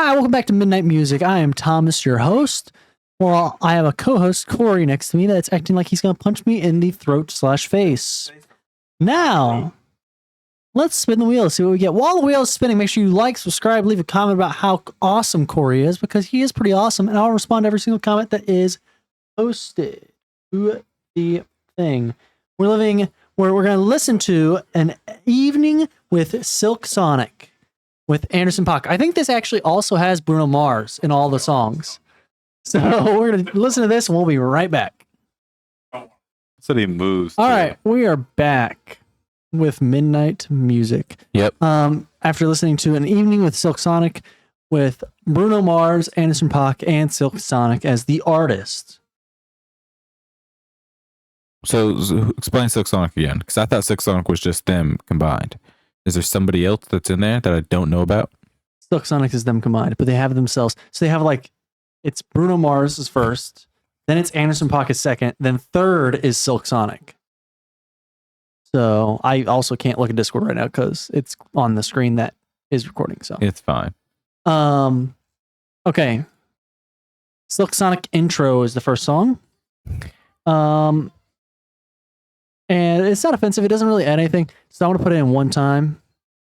Hi, welcome back to Midnight Music. I am Thomas, your host. Well, I have a co-host, Corey, next to me that's acting like he's going to punch me in the throat/face. Now, let's spin the wheel, see what we get. While the wheel is spinning, make sure you like, subscribe, leave a comment about how awesome Corey is, because he is pretty awesome, and I'll respond to every single comment that is posted to the thing. We're going to listen to An Evening with Silk Sonic with Anderson .Paak. I think this actually also has Bruno Mars in all the songs. So we're going to listen to this and we'll be right back. So he moves. All right, we are back with Midnight Music. Yep. After listening to An Evening with Silk Sonic with Bruno Mars, Anderson .Paak, and Silk Sonic as the artist. So explain Silk Sonic again, because I thought Silk Sonic was just them combined. Is there somebody else that's in there that I don't know about? Silk Sonic is them combined, but they have themselves. So they have it's Bruno Mars is first, then it's Anderson .Paak is second, then third is Silk Sonic. So I also can't look at Discord right now because it's on the screen that is recording. So It's fine. Okay. Silk Sonic intro is the first song. And it's not offensive. It doesn't really add anything. So I'm going to put it in one time.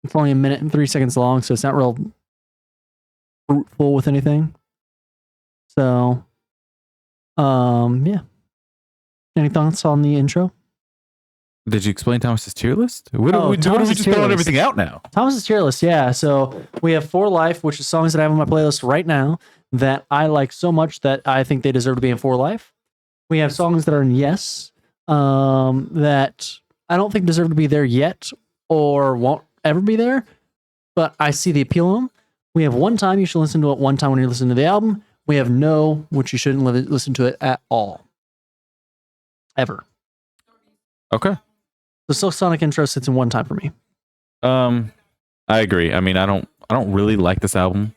It's only 1 minute and 3 seconds long, so it's not real fruitful with anything. So, yeah. Any thoughts on the intro? Did you explain Thomas's tier list? What do we Thomas's just tier put list. everything out now? Thomas's tier list, yeah. So we have For Life, which is songs that I have on my playlist right now that I like so much that I think they deserve to be in For Life. We have songs that are in Yes, that I don't think deserve to be there yet or won't ever be there, but I see the appeal in them. We have One Time, you should listen to it one time when you're listening to the album. We have No, which you shouldn't listen to it at all. Ever. Okay. The Silk Sonic intro sits in One Time for me. I agree. I mean, I don't really like this album.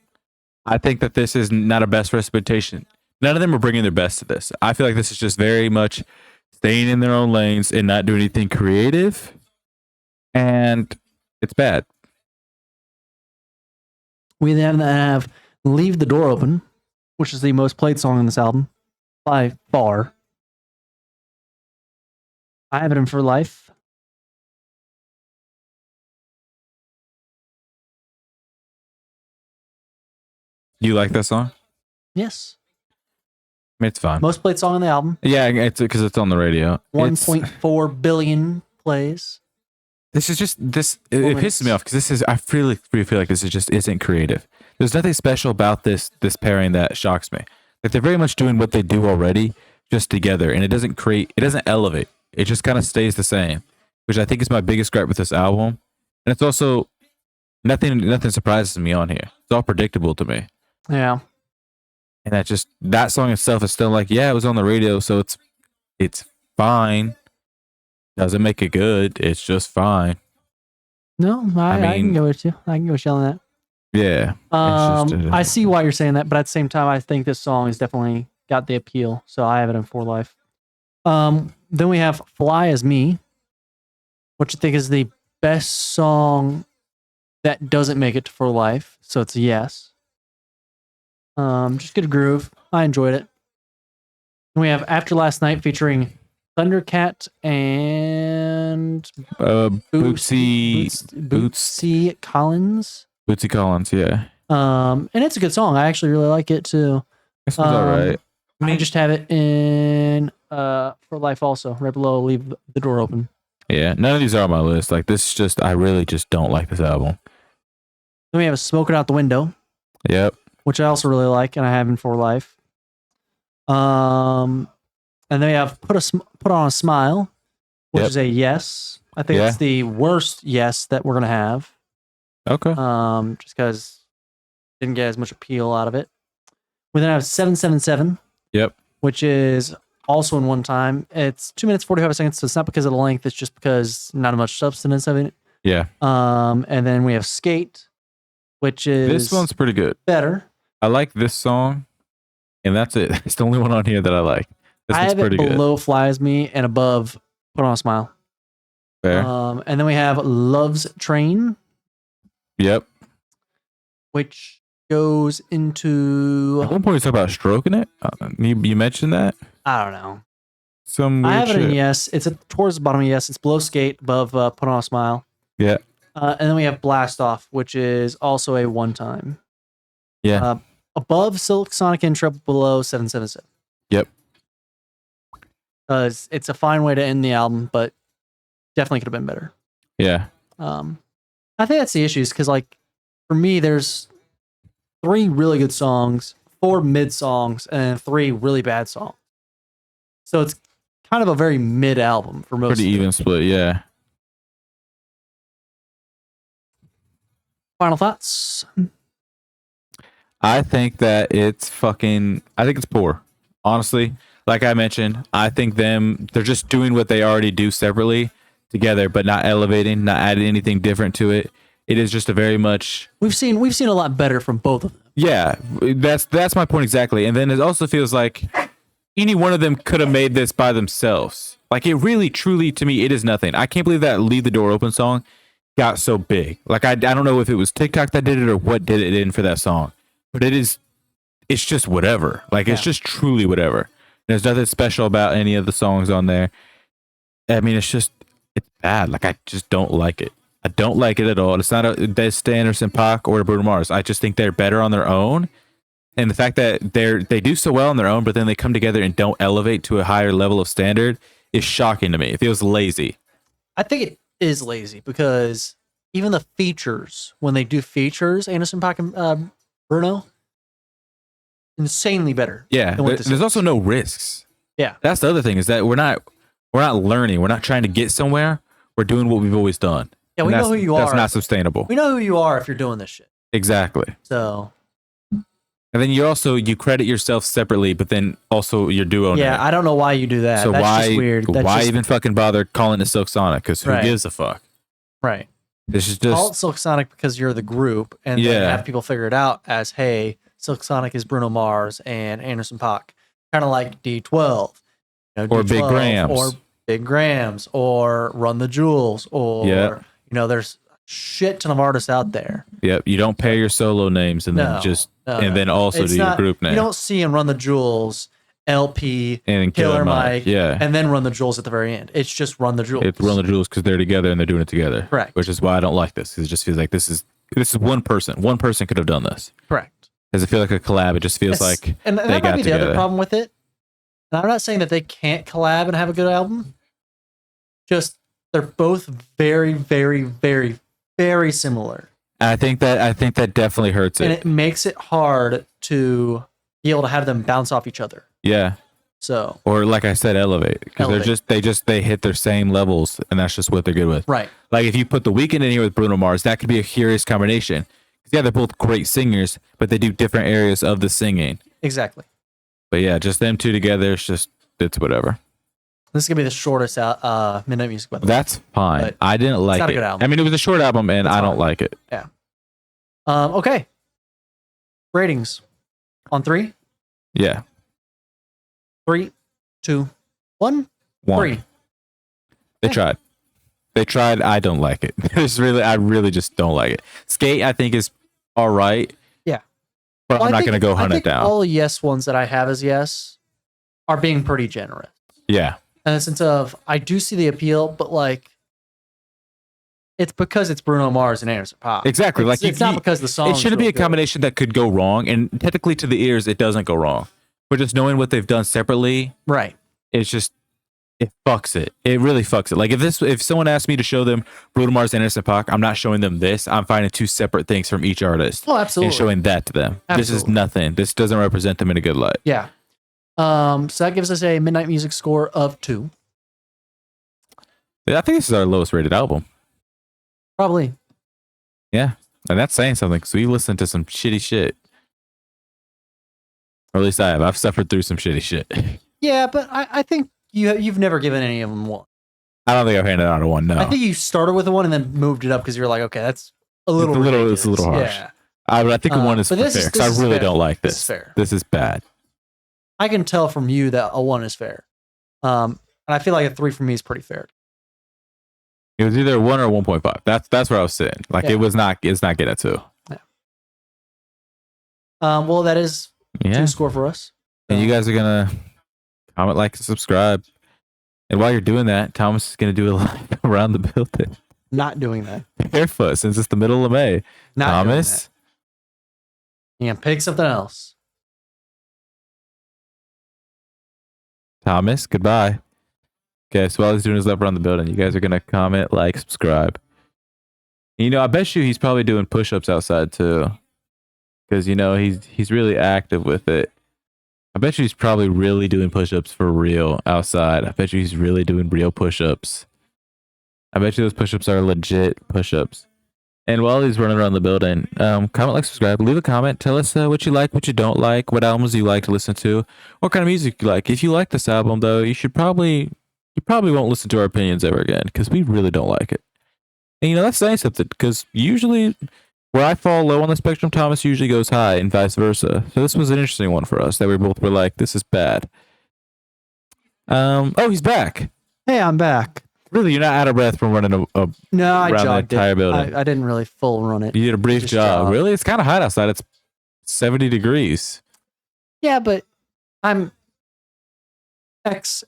I think that this is not a best representation. None of them are bringing their best to this. I feel like this is just very much staying in their own lanes and not doing anything creative. And it's bad. We then have Leave the Door Open, which is the most played song on this album by far. I have it in For Life. You like that song? Yes. It's fine. Most played song on the album. Yeah, it's because it's on the radio. 1.4 billion plays. This is just this. It pisses me off because this is. I really feel like this is just isn't creative. There's nothing special about this pairing that shocks me. Like they're very much doing what they do already, just together, and it doesn't create. It doesn't elevate. It just kind of stays the same, which I think is my biggest gripe with this album. And it's also nothing surprises me on here. It's all predictable to me. Yeah. And that song itself is still like, yeah, it was on the radio, so it's fine. Doesn't make it good. It's just fine. No, I can go with you. I can go with you on that. Yeah. I see why you're saying that, but at the same time, I think this song has definitely got the appeal. So I have it in For Life. Then we have Fly As Me, which I think is the best song that doesn't make it to For Life. So it's a yes. Just good groove. I enjoyed it. And we have After Last Night featuring Thundercat and Bootsy Collins. Bootsy Collins, yeah. And it's a good song. I actually really like it too. This one's all right. I just have it in For Life also. Right below Leave the Door Open. Yeah, none of these are on my list. Like this is just I really just don't like this album. Then we have Smoke It Out the Window. Yep. Which I also really like and I have in For Life. And then we have Put On a Smile, which is a yes. I think it's the worst yes that we're gonna have. Okay. Just because didn't get as much appeal out of it. We then have 777. Yep. Which is also in One Time. It's 2 minutes 45 seconds, so it's not because of the length. It's just because not much substance of it. Yeah. And then we have Skate, which is this one's pretty good. Better. I like this song, and that's it. It's the only one on here that I like. This I one's have it pretty below good. Fly As Me and above Put On a Smile. Fair. And then we have Love's Train. Yep. Which goes into. At one point, you talk about stroking it. You mentioned that. I don't know. Some weird I have it shit. in yes. It's towards the bottom of yes. It's below skate, above put on a smile. Yeah. And then we have blast off, which is also a one time. Yeah. Above Silk Sonic intro, below 777. Yep. It's a fine way to end the album, but definitely could have been better. Yeah. I think that's the issue, is because like for me, there's 3 really good songs, 4 mid songs, and 3 really bad songs. So it's kind of a very mid album for most. Pretty even split. Yeah. Final thoughts. I think that it's poor. Honestly, like I mentioned, I think they're just doing what they already do separately together, but not elevating, not adding anything different to it. It is just a very much We've seen a lot better from both of them. yeah. That's my point exactly. And then it also feels like any one of them could have made this by themselves. Like it really, truly, to me, it is nothing. I can't believe that "Leave the Door Open" song got so big. Like I don't know if it was TikTok that did it or what did it in for that song, but it's just whatever. Like it's just truly whatever. There's nothing special about any of the songs on there. I mean, it's bad. Like I just don't like it. I don't like it at all. It's not a Des Anderson, Paak, or Bruno Mars. I just think they're better on their own. And the fact that they do so well on their own, but then they come together and don't elevate to a higher level of standard is shocking to me. It feels lazy. I think it is lazy because even the features, when they do features, Anderson, Paak, and Bruno, insanely better. Yeah, there's also no risks. Yeah, that's the other thing, is that we're not learning. We're not trying to get somewhere. We're doing what we've always done. Yeah, we know who you are. That's not sustainable. We know who you are if you're doing this shit. Exactly. So. And then you credit yourself separately, but then also your duo. Yeah, I don't know why you do that. So that's just weird. Why even fucking bother calling it Silk Sonic? Because who gives a fuck? Right. This is Call it just Silk Sonic because you're the group, and then have people figure it out as, hey, Silk Sonic is Bruno Mars and Anderson .Paak, kind of like D12, or D12, Big Grams, or Big Grams, or Run the Jewels, or there's a shit ton of artists out there. Yep, you don't pair your solo names and then also do your group name. You don't see in Run the Jewels LP and Killer Mike, yeah, and then Run the Jewels at the very end. It's just Run the Jewels. It's Run the Jewels because they're together and they're doing it together. Correct. Which is why I don't like this. It just feels like this is one person. One person could have done this. Correct. Does it feel like a collab? It just feels like and they that got might be together. the other problem with it. And I'm not saying that they can't collab and have a good album. Just they're both very, very, very, very similar. I think that definitely hurts it. And it makes it hard to be able to have them bounce off each other. Yeah. So, or like I said, elevate, because they hit their same levels, and that's just what they're good with. Right. Like if you put The Weeknd in here with Bruno Mars, that could be a curious combination. Yeah, they're both great singers, but they do different areas of the singing. Exactly. But yeah, just them two together, it's whatever. This is gonna be the shortest Midnight Music. By the way. That's fine. I didn't like it. Not a good album. I mean, it was a short album, and I don't like it. Yeah. Okay. Ratings on 3. Yeah. 3, 2, 1. 3. They tried. I don't like it. I really just don't like it. Skate, I think, is all right. Yeah. But I'm not going to go hunt it down. All the yes ones that I have as yes are being pretty generous. Yeah. In the sense of, I do see the appeal, but like, it's because it's Bruno Mars and Anderson .Paak. Exactly. It's not because the song. It shouldn't be a combination that could go wrong, and technically to the ears, it doesn't go wrong. But just knowing what they've done separately, right? It's just it fucks it. It really fucks it. Like if someone asked me to show them Bruno Mars and Anderson .Paak, I'm not showing them this. I'm finding 2 separate things from each artist. Oh, absolutely. And showing that to them. Absolutely. This is nothing. This doesn't represent them in a good light. Yeah. So that gives us a Midnight Music score of 2. I think this is our lowest rated album. Probably. Yeah. And that's saying something, because we listened to some shitty shit. Or at least I have. I've suffered through some shitty shit. Yeah, but I think you've never given any of them 1. I don't think I've handed out a 1, no. I think you started with a 1 and then moved it up because you're like, okay, that's a little it's a little harsh. Yeah. But I think a 1 is fair, because I really don't like this. This is fair. This is bad. I can tell from you that a 1 is fair. And I feel like a 3 for me is pretty fair. It was either a 1 or a 1.5. That's where I was sitting. Like it's not getting a 2. Well, that is Yeah. 2 score for us. And you guys are gonna comment, like, and subscribe. And while you're doing that, Thomas is gonna do a live around the building. Not doing that. Barefoot, since it's the middle of May. Not Thomas. doing that. Yeah, pick something else. Thomas, goodbye. Okay, so while he's doing his lap around the building, you guys are gonna comment, like, subscribe. You know, I bet you he's probably doing push-ups outside too, because you know he's really active with it. I bet you he's probably really doing push-ups for real outside. I bet you he's really doing real push-ups. I bet you those push-ups are legit push-ups. And while he's running around the building, comment, like, subscribe, leave a comment, tell us what you like, what you don't like, what albums you like to listen to, what kind of music you like. If you like this album, though, you probably won't listen to our opinions ever again, because we really don't like it. And you know, that's saying something, because usually where I fall low on the spectrum, Thomas usually goes high, and vice versa. So this was an interesting one for us, that we both were like, this is bad. Oh, he's back. Hey, I'm back. Really, you're not out of breath from running No, I around the jogged entire it. building. I didn't really full run it. You did a brief Just jog. jog. Really? It's kind of hot outside. It's 70 degrees. Yeah, but I'm ex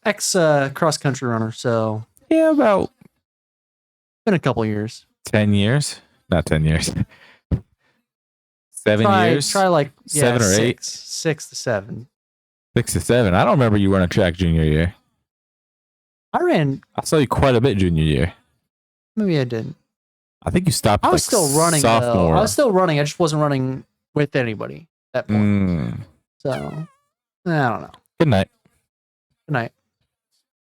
cross country runner, so Yeah, about been a couple years. 10 years. Not 10 years. 7 years. Try like 7 or 8. 6 to 7. 6 to 7. I don't remember you running track junior year. I saw you quite a bit junior year. maybe I didn't. I think you stopped. I was still running though. sophomore. I was still running. I just wasn't running with anybody at that point. Mm. So I don't know. Good night. Good night.